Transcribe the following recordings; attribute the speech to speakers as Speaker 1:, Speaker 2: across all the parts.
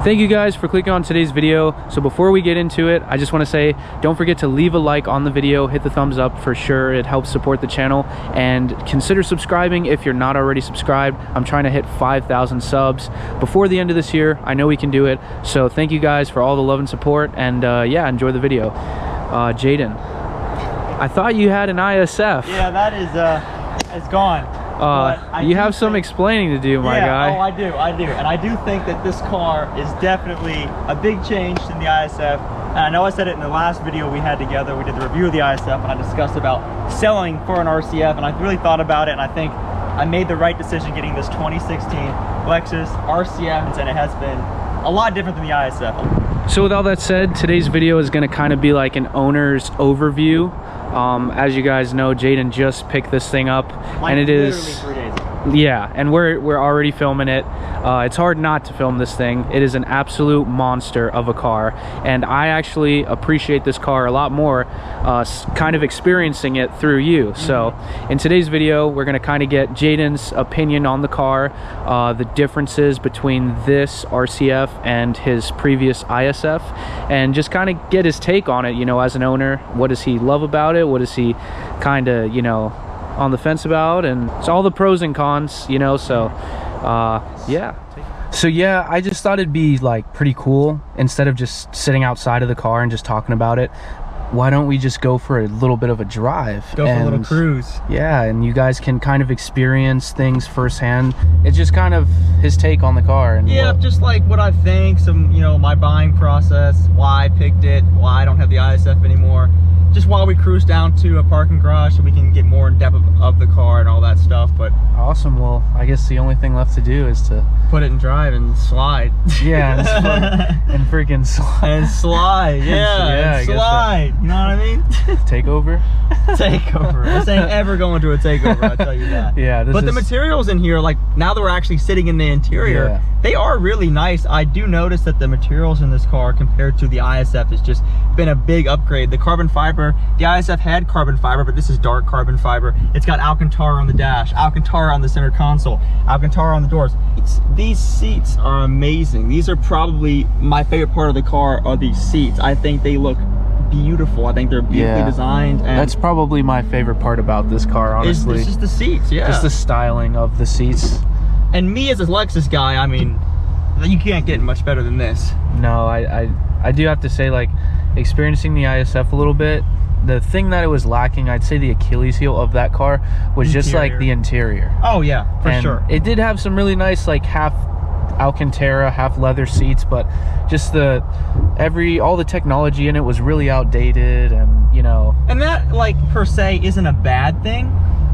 Speaker 1: Thank you guys for clicking on today's video. So before we get into it, I just want to say don't forget to leave a like on the video, hit the thumbs up for sure. It helps support the channel, and consider subscribing if you're not already subscribed. I'm trying to hit 5,000 subs before the end of this year. I know we can do it. So thank you guys for all the love and support, and yeah, enjoy the video. Jaden, I thought you had an ISF.
Speaker 2: Yeah, that is it's gone.
Speaker 1: You have some explaining to do, my guy.
Speaker 2: Oh, I do. And I do think that this car is definitely a big change in the ISF. And I know I said it in the last video we had together. We did the review of the ISF, and I discussed about selling for an RCF, and I really thought about it, and I think I made the right decision getting this 2016 Lexus RCF, and it has been a lot different than the ISF.
Speaker 1: So with all that said, today's video is going to kind of be like an owner's overview. As you guys know, Jaden just picked this thing up, and it is
Speaker 2: 3 days ago.
Speaker 1: Yeah, and we're already filming it. It's hard not to film this thing. It is an absolute monster of a car, and I actually appreciate this car a lot more kind of experiencing it through you. So in today's video, we're going to kind of get Jaden's opinion on the car, the differences between this RCF and his previous ISF, and just kind of get his take on it. You know, as an owner, what does he love about it? What does he kind of, you know, on the fence about? And it's all the pros and cons, you know. So yeah, so yeah, I just thought it'd be like pretty cool, instead of just sitting outside of the car and just talking about it, why don't we just go for a little bit of a drive,
Speaker 2: go for a little cruise? Yeah,
Speaker 1: and you guys can kind of experience things firsthand. It's just kind of his take on the car, and
Speaker 2: yeah, just like what I think, some, you know, my buying process, why I picked it, why I don't have the ISF anymore, just while we cruise down to a parking garage so we can get more in depth of the car and all that stuff. But
Speaker 1: awesome. Well, I guess the only thing left to do is to
Speaker 2: put it in drive and slide.
Speaker 1: Yeah, and freaking slide.
Speaker 2: And slide, yeah, and slide. You know what I mean?
Speaker 1: Takeover?
Speaker 2: Takeover. This ain't ever going to a takeover, I'll tell you that.
Speaker 1: Yeah,
Speaker 2: but the materials in here, like now that we're actually sitting in the interior, yeah, they are really nice. I do notice that the materials in this car compared to the ISF has just been a big upgrade. The carbon fiber, the ISF had carbon fiber, but this is dark carbon fiber. It's got Alcantara on the dash, Alcantara on the center console, Alcantara on the doors. These seats are amazing. These are probably my favorite part of the car, are these seats. I think they look beautiful. I think they're beautifully designed. And
Speaker 1: that's probably my favorite part about this car, honestly.
Speaker 2: It's just the seats, yeah.
Speaker 1: Just the styling of the seats.
Speaker 2: And me as a Lexus guy, I mean, you can't get much better than this.
Speaker 1: No, I do have to say, like, experiencing the ISF a little bit, the thing that it was lacking, I'd say the Achilles heel of that car was just like the interior.
Speaker 2: Oh yeah, for sure.
Speaker 1: It did have some really nice, like, half Alcantara, half leather seats, but just all the technology in it was really outdated, and you know. And
Speaker 2: that, like, per se isn't a bad thing,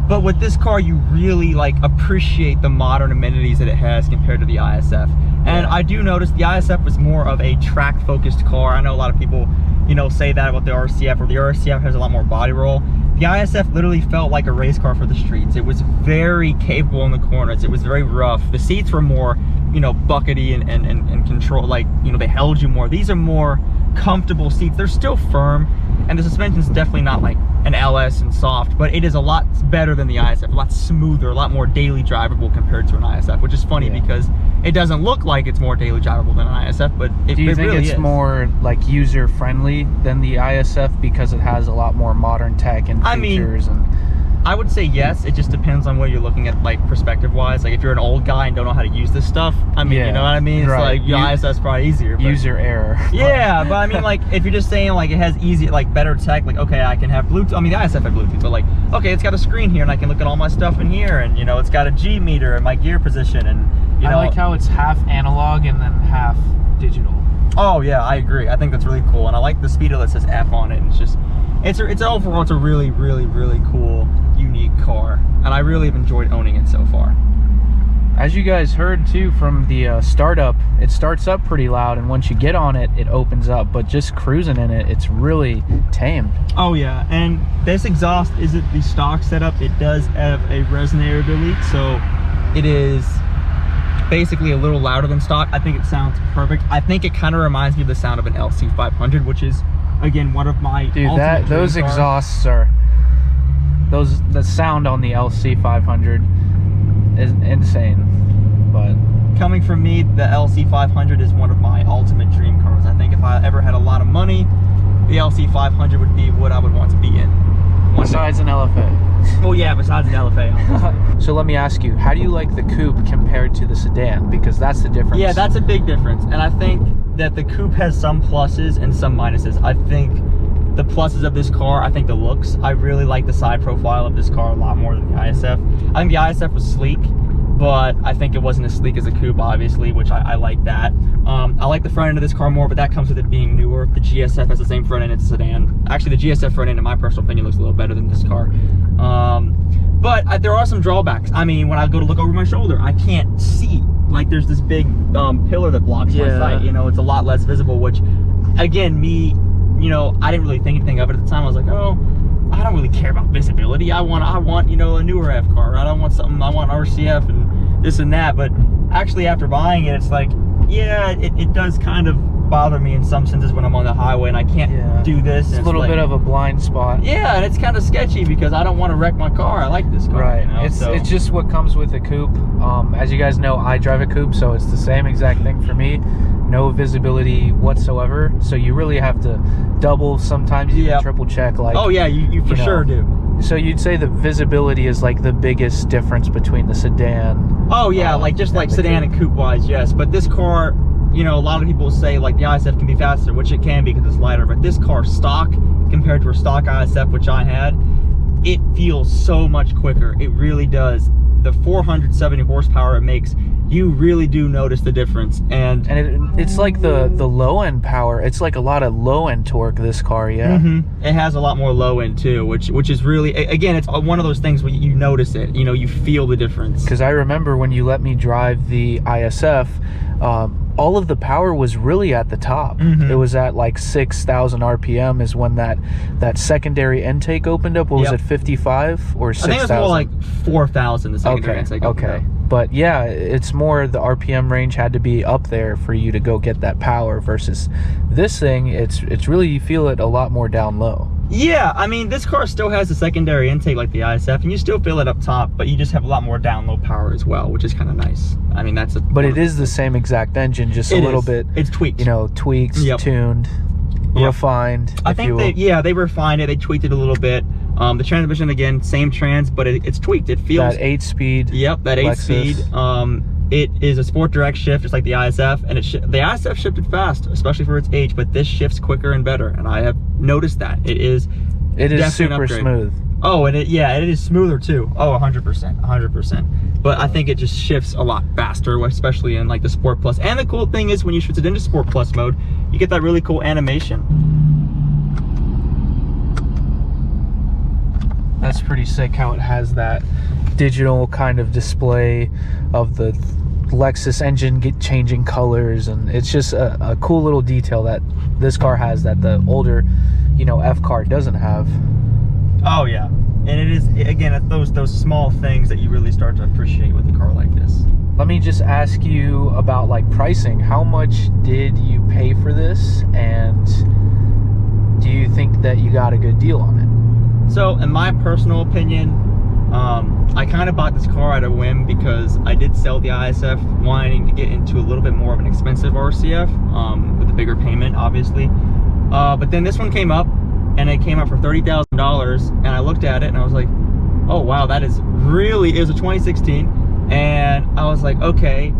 Speaker 2: but with this car you really like appreciate the modern amenities that it has compared to the ISF. And I do notice the ISF was more of a track focused car. I know a lot of people, you know, say that about the RCF, or the RCF has a lot more body roll. The ISF literally felt like a race car for the streets. It was very capable in the corners. It was very rough. The seats were more, you know, buckety and control, like, you know, they held you more. These are more comfortable seats. They're still firm, and the suspension's definitely not like an LS and soft, but it is a lot better than the ISF, a lot smoother, a lot more daily drivable compared to an ISF, which is funny because it doesn't look like it's more daily drivable than an ISF, but it really is. Do you think it's more like user friendly than the ISF because it has a lot more modern tech and features? I would say yes. It just depends on what you're looking at, like, perspective wise. Like, if you're an old guy and don't know how to use this stuff, I mean, you know what I mean? It's like, your ISF's probably easier. But
Speaker 1: user error.
Speaker 2: Yeah, but I mean, like, if you're just saying, like, it has easy, like, better tech, like, okay, I can have Bluetooth. I mean, the ISF had Bluetooth, but, like, okay, it's got a screen here, and I can look at all my stuff in here, and, you know, it's got a G meter and my gear position, and, you know.
Speaker 1: I like how it's half analog and then half digital.
Speaker 2: Oh, yeah, I agree. I think that's really cool, and I like the speedo that says F on it, and it's just, it's overall, it's a really, really, really cool, unique car, and I really have enjoyed owning it so far.
Speaker 1: As you guys heard too from the startup, it starts up pretty loud, and once you get on it, it opens up, but just cruising in it, it's really tamed.
Speaker 2: Oh yeah, and this exhaust isn't the stock setup. It does have a resonator delete, so it is basically a little louder than stock. I think it sounds perfect. I think it kind of reminds me of the sound of an LC500, which is, again, one of my
Speaker 1: those exhausts are the sound on the LC500 is insane. But
Speaker 2: coming from me, the LC500 is one of my ultimate dream cars. I think if I ever had a lot of money, the LC500 would be what I would want to be in.
Speaker 1: Besides an LFA.
Speaker 2: Well, yeah, besides an LFA.
Speaker 1: So let me ask you, how do you like the coupe compared to the sedan? Because that's the difference.
Speaker 2: Yeah, that's a big difference. And I think that the coupe has some pluses and some minuses. I think the pluses of this car, I think the looks. I really like the side profile of this car a lot more than the ISF. I think the ISF was sleek, but I think it wasn't as sleek as a coupe, obviously, which I like that. I like the front end of this car more, but that comes with it being newer. The GSF has the same front end as a sedan. Actually, the GSF front end, in my personal opinion, looks a little better than this car. But there are some drawbacks. I mean, when I go to look over my shoulder, I can't see. Like, there's this big pillar that blocks my sight. You know, it's a lot less visible, which, again, me, you know, I didn't really think anything of it at the time. I was like, oh, I don't really care about visibility. I want, you know, a newer F car. I don't want something, I want RCF and this and that. But actually, after buying it, it's like, yeah, it does kind of bother me in some senses when I'm on the highway and I can't do this.
Speaker 1: It's a little bit of a blind spot.
Speaker 2: Yeah, and it's kind of sketchy because I don't want to wreck my car. I like this car.
Speaker 1: Right.
Speaker 2: You know?
Speaker 1: It's just what comes with a coupe. As you guys know, I drive a coupe, so it's the same exact thing for me. No visibility whatsoever. So you really have to double, sometimes even triple check. Like,
Speaker 2: oh yeah, you for sure do.
Speaker 1: So you'd say the visibility is like the biggest difference between the sedan.
Speaker 2: Oh yeah, like just like sedan and coupe wise, yes. But this car, you know, a lot of people say like the ISF can be faster, which it can be because it's lighter. But this car stock compared to a stock ISF, which I had, it feels so much quicker. It really does. The 470 horsepower it makes, you really do notice the difference. And
Speaker 1: it's like the low end power. It's like a lot of low end torque, this car.
Speaker 2: It has a lot more low end too, which is really, again, it's one of those things where you notice it, you know, you feel the difference.
Speaker 1: Because I remember when you let me drive the ISF, all of the power was really at the top. It was at like 6,000 RPM is when that secondary intake opened up. What was it, 55 or 6,000?
Speaker 2: I think it was more like 4,000 the secondary intake opened up.
Speaker 1: But yeah, it's more the RPM range had to be up there for you to go get that power versus this thing. It's really, you feel it a lot more down low.
Speaker 2: Yeah, I mean, this car still has a secondary intake like the ISF, and you still feel it up top, but you just have a lot more down low power as well, which is kind of nice. I mean, that's
Speaker 1: but it is the same exact engine, just a little bit.
Speaker 2: It's tweaked.
Speaker 1: You know, tweaked, tuned, refined.
Speaker 2: I think they refined it. They tweaked it a little bit. The transmission, again, same trans, but it's tweaked. It feels
Speaker 1: that 8-speed.
Speaker 2: Yep, that 8-speed. It is a sport direct shift, just like the ISF, and the ISF shifted fast, especially for its age, but this shifts quicker and better, and I have noticed that. It is
Speaker 1: super smooth.
Speaker 2: Oh, and it is smoother too. Oh, 100%. But I think it just shifts a lot faster, especially in like the Sport Plus. And the cool thing is when you switch it into Sport Plus mode, you get that really cool animation.
Speaker 1: That's pretty sick how it has that digital kind of display of the Lexus engine changing colors, and it's just a cool little detail that this car has that the older, you know, F car doesn't have.
Speaker 2: Oh yeah, and it is, again, those small things that you really start to appreciate with a car like this.
Speaker 1: Let me just ask you about like pricing. How much did you pay for this, and do you think that you got a good deal on it?
Speaker 2: So in my personal opinion, I kind of bought this car at a whim because I did sell the ISF wanting to get into a little bit more of an expensive RCF with a bigger payment, obviously. But then this one came up, and it came up for $30,000, and I looked at it and I was like, oh wow, that is really, it was a 2016, and I was like, okay,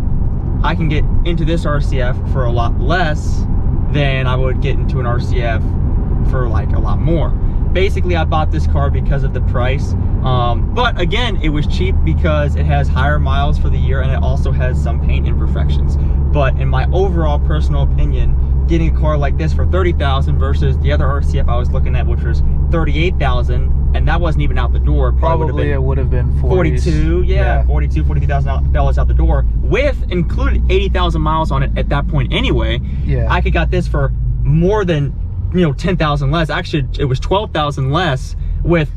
Speaker 2: I can get into this RCF for a lot less than I would get into an RCF for like a lot more. Basically, I bought this car because of the price, but again, it was cheap because it has higher miles for the year, and it also has some paint imperfections. But in my overall personal opinion, getting a car like this for $30,000 versus the other RCF I was looking at, which was $38,000, and that wasn't even out the door.
Speaker 1: Probably it would have been
Speaker 2: 42, $43,000 out the door, with included 80,000 miles on it at that point anyway. I could got this for more than, you know, 10,000 less. Actually, it was 12,000 less with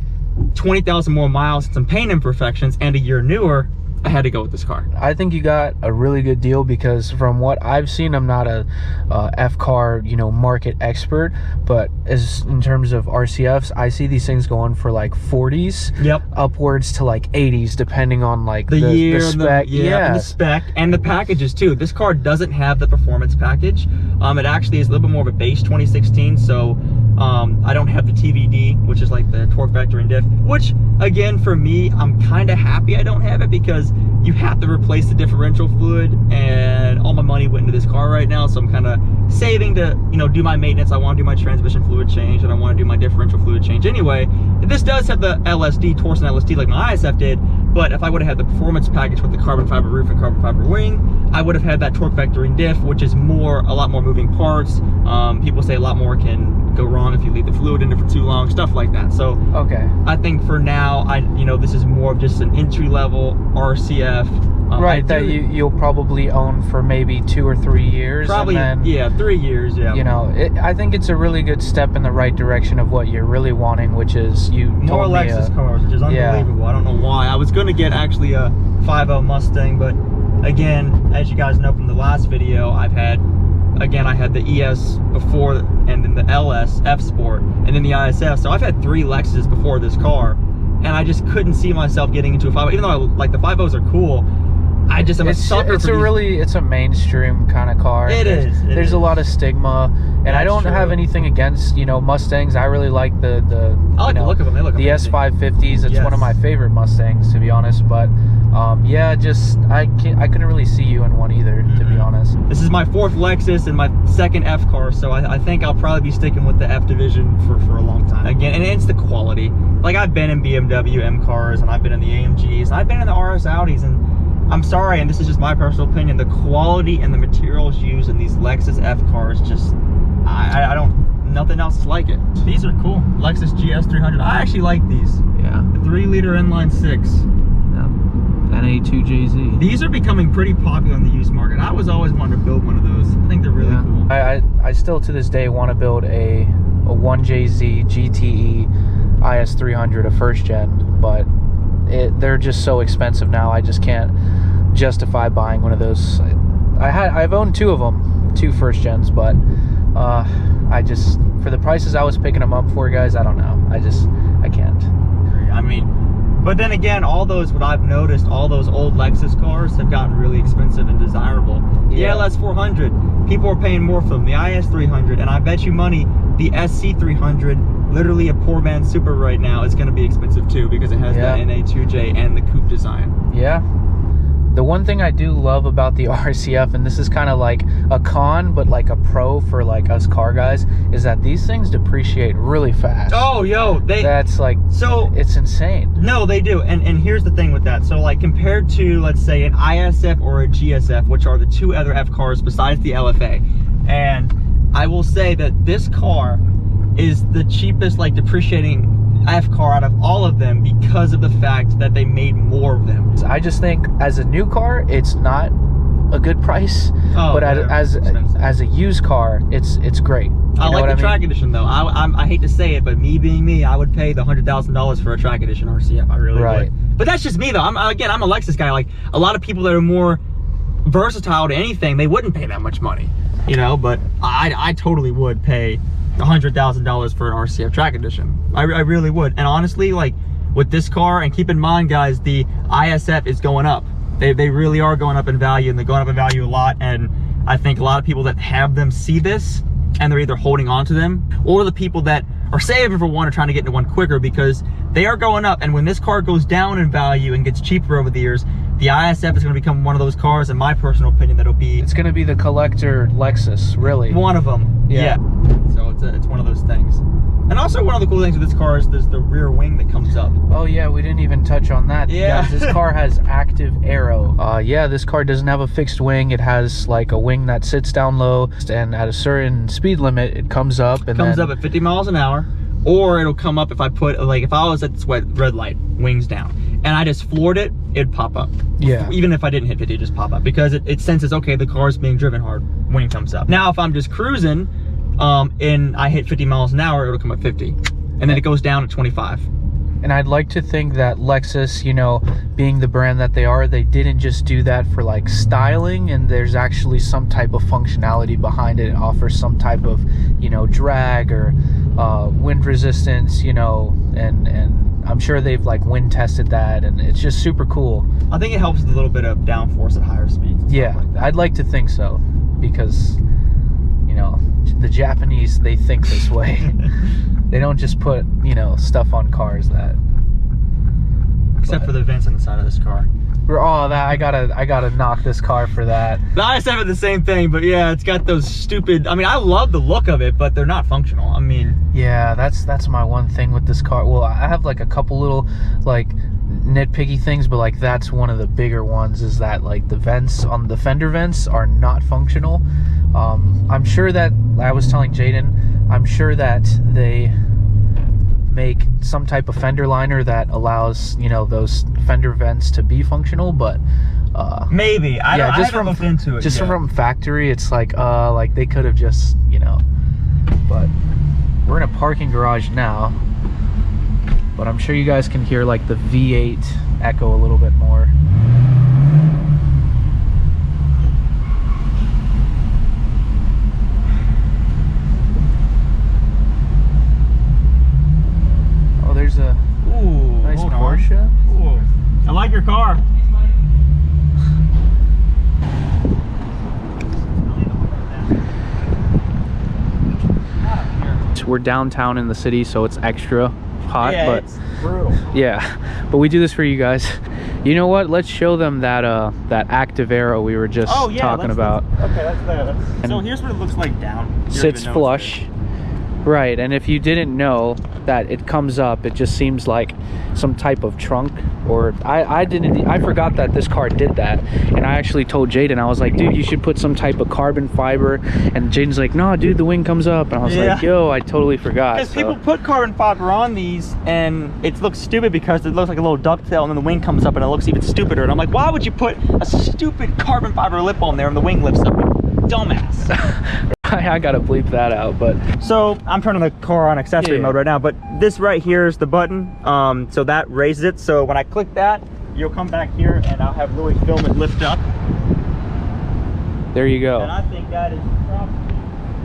Speaker 2: 20,000 more miles and some paint imperfections and a year newer. I had to go with this car.
Speaker 1: I think you got a really good deal, because from what I've seen, I'm not a F car, you know, market expert, but as in terms of RCFs, I see these things going for like 40s,
Speaker 2: yep,
Speaker 1: upwards to like 80s, depending on like
Speaker 2: the year,
Speaker 1: the spec,
Speaker 2: and the spec and the packages too. This car doesn't have the performance package. It actually is a little bit more of a base 2016, so I don't have the TVD, which is like the torque vector and diff, which again, for me, I'm kind of happy I don't have it, because you have to replace the differential fluid, and all my money went into this car right now, so I'm kind of saving to, you know, do my maintenance. I want to do my transmission fluid change, and I want to do my differential fluid change anyway. This does have the LSD, Torsen LSD, like my ISF did, but if I would have had the performance package with the carbon fiber roof and carbon fiber wing, I would have had that torque vectoring diff, which is a lot more moving parts. People say a lot more can go wrong if you leave the fluid in it for too long, stuff like that. So
Speaker 1: okay,
Speaker 2: I think for now, you know, this is more of just an entry-level RCF.
Speaker 1: Right, that you'll probably own for maybe 2 or 3 years.
Speaker 2: Probably,
Speaker 1: and then,
Speaker 2: yeah, 3 years, yeah.
Speaker 1: You know, I think it's a really good step in the right direction of what you're really wanting, which is
Speaker 2: more Lexus cars, which is unbelievable. Yeah. I don't know why. I was going to get actually a 5.0 Mustang, but again, as you guys know from the last video, I had the ES before, and then the LS F Sport, and then the ISF. So I've had 3 Lexuses before this car, and I just couldn't see myself getting into a 5.0. Even though like the 5.0s are cool, I just am a sucker for
Speaker 1: it's a mainstream kind of car. There's a lot of stigma, and I don't have anything against, you know, Mustangs. I really like the
Speaker 2: I like the look of them. They look amazing.
Speaker 1: S550s. It's one of my favorite Mustangs, to be honest. But yeah, just I couldn't really see you in one either, to be honest.
Speaker 2: This is my 4th Lexus and my 2nd F car, so I think I'll probably be sticking with the F division for a long time. Again, and it's the quality. Like, I've been in BMW M cars, and I've been in the AMGs, and I've been in the RS Audis, and I'm sorry, and this is just my personal opinion, the quality and the materials used in these Lexus F cars, just, I don't, nothing else is like it. These are cool. Lexus GS 300. I actually like these.
Speaker 1: Yeah.
Speaker 2: The 3-liter inline 6.
Speaker 1: Yeah. NA2JZ.
Speaker 2: These are becoming pretty popular in the used market. I was always wanting to build one of those. I think they're really cool.
Speaker 1: I still to this day want to build a 1JZ GTE IS300, a first gen, but they're just so expensive now. I just can't justify buying one of those. I've owned 2 of them, 2 first gens, but I just, for the prices I was picking them up for, guys, I don't know. I can't.
Speaker 2: I mean, but then again, what I've noticed, all those old Lexus cars have gotten really expensive and desirable. The LS 400, people are paying more for them. The IS 300, and I bet you money, the SC 300, literally a poor man's super right now, is going to be expensive too, because it has that NA2J and the coupe design.
Speaker 1: Yeah. The one thing I do love about the RCF, and this is kind of like a con, but like a pro for like us car guys, is that these things depreciate really fast.
Speaker 2: Oh, yo,
Speaker 1: that's like, so it's insane.
Speaker 2: No, they do. And here's the thing with that. So like, compared to, let's say, an ISF or a GSF, which are the 2 other F cars besides the LFA, and I will say that this car is the cheapest, like, depreciating F car out of all of them, because of the fact that they made more of them.
Speaker 1: I just think as a new car, it's not a good price, but as a used car, it's great.
Speaker 2: I like the track edition though. I hate to say it, but me being me, I would pay the $100,000 for a track edition RCF. I really would. But that's just me though. I'm a Lexus guy. Like, a lot of people that are more versatile to anything, they wouldn't pay that much money, you know. But I totally would pay $100,000 for an RCF track edition. I really would. And honestly, like, with this car, and keep in mind, guys, the ISF is going up. They really are going up in value, and they're going up in value a lot. And I think a lot of people that have them see this, and they're either holding on to them, or the people that are saving for one are trying to get into one quicker, because they are going up. And when this car goes down in value and gets cheaper over the years, the ISF is going to become one of those cars, in my personal opinion, it's going
Speaker 1: to be the collector Lexus, really.
Speaker 2: One of them. Yeah. So it's one of those things. And also, one of the cool things with this car is there's the rear wing that comes up.
Speaker 1: Oh yeah, we didn't even touch on that.
Speaker 2: Yeah.
Speaker 1: Guys, this car has active aero. Yeah, this car doesn't have a fixed wing. It has like a wing that sits down low, and at a certain speed limit, it comes up. And
Speaker 2: comes up at 50 miles an hour. Or it'll come up if I put, like, if I was at this red light, wings down, and I just floored it, it'd pop up.
Speaker 1: Yeah.
Speaker 2: Even if I didn't hit 50, it'd just pop up, because it senses, okay, the car's being driven hard, wing comes up. Now, if I'm just cruising, and I hit 50 miles an hour, it'll come up 50. And then it goes down at 25.
Speaker 1: And I'd like to think that Lexus, you know, being the brand that they are, they didn't just do that for like styling, and there's actually some type of functionality behind it. It offers some type of, you know, drag or wind resistance, you know, and I'm sure they've like wind tested that, and it's just super cool.
Speaker 2: I think it helps with a little bit of downforce at higher speeds.
Speaker 1: Yeah,
Speaker 2: like
Speaker 1: I'd like to think so, because, you know, the Japanese, they think this way. They don't just put, you know, stuff on cars that.
Speaker 2: Except for the vents on the side of this car.
Speaker 1: Oh, that I gotta knock this car for that.
Speaker 2: The ISF is the same thing, but yeah, it's got those stupid. I mean, I love the look of it, but they're not functional. I mean,
Speaker 1: yeah, that's my one thing with this car. Well, I have like a couple little like nitpicky things, but like that's one of the bigger ones, is that like the vents on the fender vents are not functional. I'm sure that, I was telling Jaden, I'm sure that they make some type of fender liner that allows, you know, those fender vents to be functional, but
Speaker 2: maybe I haven't looked into it.
Speaker 1: Just from factory, it's like they could have just, you know. But we're in a parking garage now, but I'm sure you guys can hear like the V8 echo a little bit more. There's a nice Porsche.
Speaker 2: Ooh. I like your car.
Speaker 1: We're downtown in the city, so it's extra hot,
Speaker 2: yeah,
Speaker 1: but
Speaker 2: it's brutal.
Speaker 1: Yeah, but we do this for you guys. You know what? Let's show them that that active arrow we were just talking about.
Speaker 2: Okay, that's there. So here's what it looks like down.
Speaker 1: Sits flush. Right, and if you didn't know that it comes up, it just seems like some type of trunk, or I forgot that this car did that, and I actually told Jaden, I was like, dude, you should put some type of carbon fiber, and Jaden's like, no, dude, the wing comes up, and I was like, yo, I totally forgot.
Speaker 2: Because people put carbon fiber on these, and it looks stupid because it looks like a little ducktail, and then the wing comes up, and it looks even stupider, and I'm like, why would you put a stupid carbon fiber lip on there, and the wing lifts up? Dumbass.
Speaker 1: I gotta bleep that out. But
Speaker 2: so I'm turning the car on accessory mode right now, but this right here is the button, so that raises it. So when I click that, you'll come back here and I'll have Louis film it lift up.
Speaker 1: There you go.
Speaker 2: And I think that is probably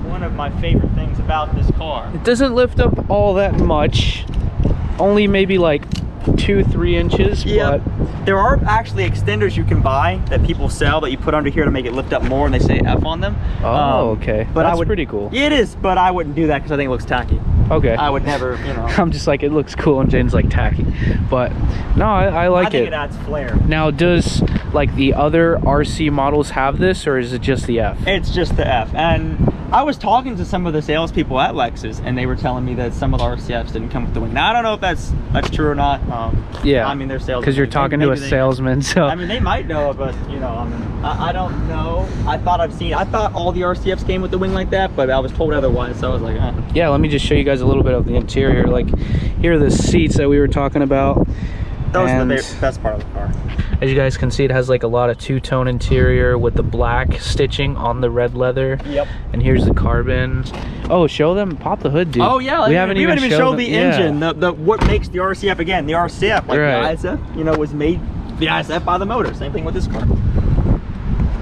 Speaker 2: one of my favorite things about this car.
Speaker 1: It doesn't lift up all that much, only maybe like 2-3 inches.
Speaker 2: Yeah,
Speaker 1: but
Speaker 2: there are actually extenders you can buy that people sell that you put under here to make it lift up more, and they say F on them.
Speaker 1: Oh, okay.
Speaker 2: But
Speaker 1: that's pretty cool.
Speaker 2: Yeah, it is, but I wouldn't do that because I think it looks tacky.
Speaker 1: Okay.
Speaker 2: I would never, you know.
Speaker 1: I'm just like, it looks cool, and Jaden's like tacky. But no, I like it.
Speaker 2: I think it adds flair.
Speaker 1: Now, does like the other RC models have this, or is it just the F?
Speaker 2: It's just the F. And I was talking to some of the salespeople at Lexus, and they were telling me that some of the RCFs didn't come with the wing. Now, I don't know if that's true or not.
Speaker 1: Yeah.
Speaker 2: I mean, they're salesmen.
Speaker 1: Because you're talking to a salesman, so.
Speaker 2: I mean, they might know, but you know, I mean, I don't know. I thought all the RCFs came with the wing like that, but I was told otherwise, so I was like,
Speaker 1: Yeah, let me just show you guys a little bit of the interior. Like, here are the seats that we were talking about.
Speaker 2: That was the best part of the car.
Speaker 1: As you guys can see, it has like a lot of two-tone interior with the black stitching on the red leather.
Speaker 2: Yep.
Speaker 1: And here's the carbon. Oh, show them, pop the hood, dude.
Speaker 2: Oh yeah,
Speaker 1: we haven't even showed
Speaker 2: the engine. The what makes the RCF again. The RCF, like
Speaker 1: right.
Speaker 2: the ISF, you know, was made the ISF by the motor. Same thing with this car.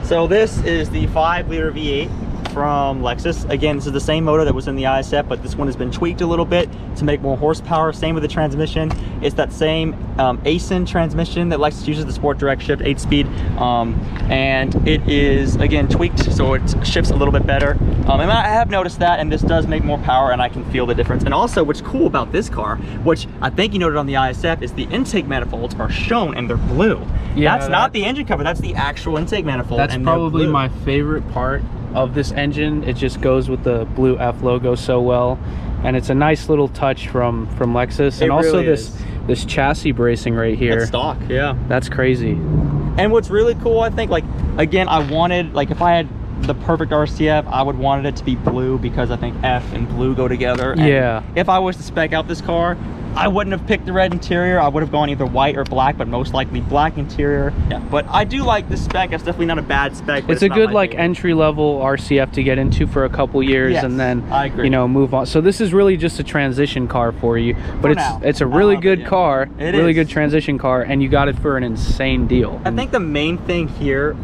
Speaker 2: So this is the 5-liter V8 from Lexus. Again, this is the same motor that was in the ISF, but this one has been tweaked a little bit to make more horsepower. Same with the transmission. It's that same ASIN transmission that Lexus uses, the Sport Direct Shift 8-speed, and it is again tweaked so it shifts a little bit better. And I have noticed that, and this does make more power, and I can feel the difference. And also, what's cool about this car, which I think you noted on the ISF, is the intake manifolds are shown and they're blue. Yeah, that's not the engine cover. That's the actual intake manifold.
Speaker 1: That's probably my favorite part of this engine. It just goes with the blue F logo so well, and it's a nice little touch from Lexus. And also this chassis bracing right here.
Speaker 2: It's stock, yeah.
Speaker 1: That's crazy.
Speaker 2: And what's really cool, I think, like, again, I wanted, like, if I had the perfect RCF, I would wanted it to be blue because I think F and blue go together. And
Speaker 1: yeah.
Speaker 2: if I was to spec out this car, I wouldn't have picked the red interior. I would have gone either white or black, but most likely black interior. Yeah, but I do like the spec. It's definitely not a bad spec.
Speaker 1: It's a good like entry-level RCF to get into for a couple years,
Speaker 2: yes,
Speaker 1: and then
Speaker 2: I agree.
Speaker 1: you know, move on. So this is really just a transition car for you, but it's a really good car, really good transition car, and you got it for an insane deal.
Speaker 2: I think the main thing here,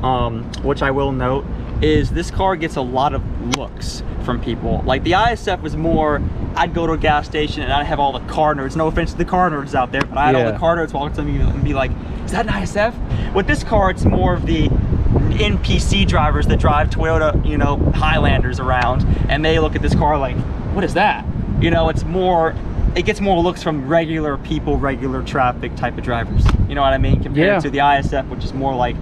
Speaker 2: which I will note, is this car gets a lot of looks from people. Like the ISF was more, I'd go to a gas station and I'd have all the car nerds, no offense to the car nerds out there, but I had all the car nerds walk up to me and be like, is that an ISF? With this car, it's more of the NPC drivers that drive Toyota, you know, Highlanders around, and they look at this car like, what is that? You know, it's more, it gets more looks from regular people, regular traffic type of drivers. You know what I mean? Compared to the ISF, which is more like,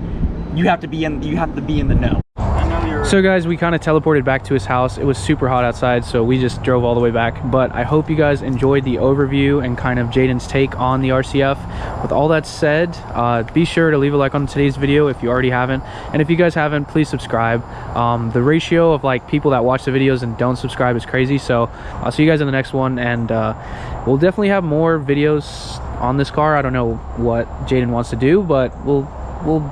Speaker 2: you have to be in the know.
Speaker 1: So guys, we kind of teleported back to his house. It was super hot outside, so we just drove all the way back. But I hope you guys enjoyed the overview and kind of Jaden's take on the RCF. With all that said, be sure to leave a like on today's video if you already haven't. And if you guys haven't, please subscribe. The ratio of like people that watch the videos and don't subscribe is crazy. So I'll see you guys in the next one, and we'll definitely have more videos on this car. I don't know what Jaden wants to do, but we'll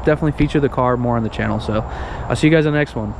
Speaker 1: definitely feature the car more on the channel. So I'll see you guys in the next one.